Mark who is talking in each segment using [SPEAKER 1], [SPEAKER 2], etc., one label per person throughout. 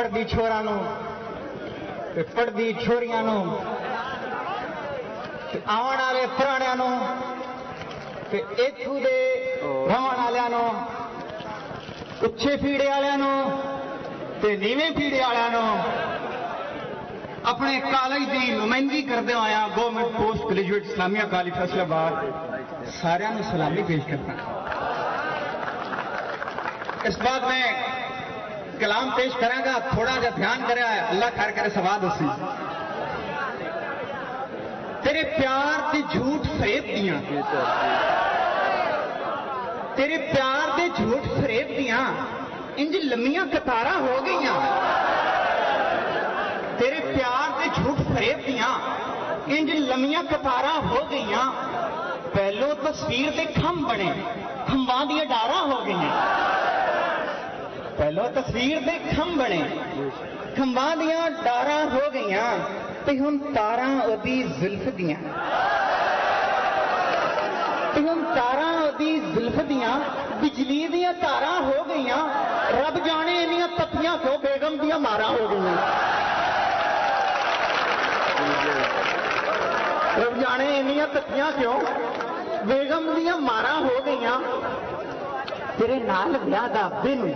[SPEAKER 1] पढ़दी छोरां नूं ते पढ़दी छोरियां नूं ते आउण वाले पुराणियां नूं ते इत्थों दे रहण वालियां नूं उच्चे फीड़े वालियां नूं ते नीवें फीड़े वालियां नूं अपने कॉलेज की नुमाइंदगी करते आया government post graduate Islamia college Faisalabad सारियां नूं सलामी पेश करता। इस बात में कलाम पेश करांगा, थोड़ा जा ध्यान करे, अल्लाह खैर करे सवाद उसी। तेरे प्यार के झूठ फरेब दियां, तेरे प्यार के झूठ फरेब दियां इंज लम्मियां कतारां हो गईयां। तेरे प्यार के झूठ फरेब दियां इंज लम्मियां कतारां हो गईयां। पहलो तस्वीर के खम बने, खंबां दियां डारां हो गईयां। पहलो तस्वीर के खम बने, खंबां दियां डारां हो गईयां ते हुण तारां ओदी जुल्फ दियां, ते हुण तारां ओदी जुल्फ दियां बिजली दियां तारां हो गईयां। रब जाने इन्नियां तपियां क्यों बेगम दियां मारां हो गईयां। रब जाने इन्नियां तपियां क्यों बेगम दियां मारां हो गईयां। तेरे नाल ब्याह दा अब्बे नूं,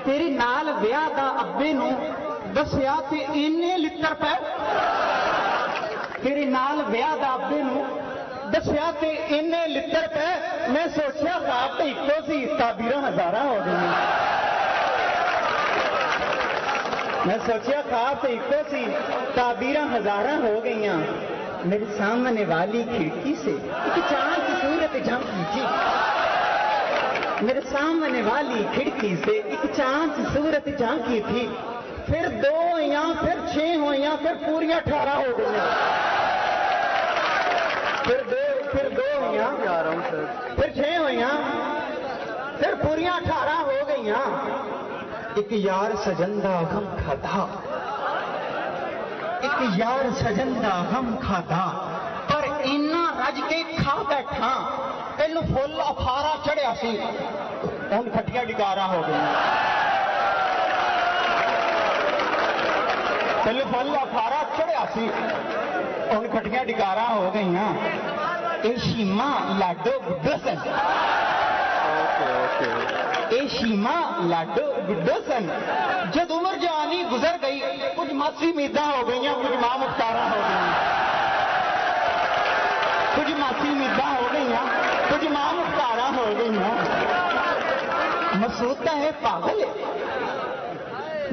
[SPEAKER 1] तेरे नाल ब्याह दा अब्बे नूं दसिया ते इन्ने लित्तर पै। तेरे नाल ब्याह दा अब्बे नूं दसिया ते इन्ने लित्तर पै। मैं सोचिया ख्वाब ते इक्को सी, ताबीरां हज़ारां हो गईयां। मैं सोचिया ख्वाब तो इको सी, ताबीरां हज़ारां हो गईयां। मेरे सामने वाली खिड़की से एक चांद की सूरत झांकी थी। मेरे सामने वाली खिड़की से एक चांद की सूरत झांकी थी। फिर 2 हुईयां, फिर 6 हुईयां, फिर पूरियां 18 हो गईयां। फिर 2 हुईयां, फिर 6 हुईयां, फिर पूरियां 18 हो गईयां। एक यार सजन दा गम खाधा, एक यार सजन दा गम खाधा, पर इन्ना रज के खा बैठा। तेन फुल अखारा चढ़िया सी, हुण खट्टियां डिकारां हो गई। तेन फुल अखारा चढ़िया सी, हुण खट्टियां डिकारां हो गई। ए शीमा लाडो बुड्ढो सन, ए शीमा लाडो बुड्ढो सन। जब उम्र जवानी गुजर गई, कुछ मासी उम्मीदां हो गई, कुछ मां मुख्तारां हो गई। कुछ मासी उम्मीदां हो गई, कुछ मां मुख्तारां हो गई। मसूद तो है पागल है,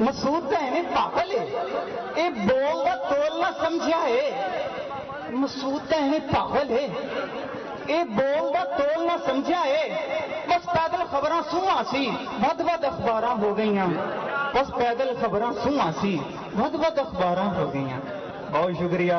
[SPEAKER 1] मसूद तो है पागल है। ये बोल का तोल ना समझा है। मसूद तो है पागल है, ये बोल का तोल ना समझा है। बस पैदल खबरां सूआ सी, वध अखबारां हो गई। बस पैदल खबरां सूआ सी, वध अखबारां हो गई। बहुत शुक्रिया।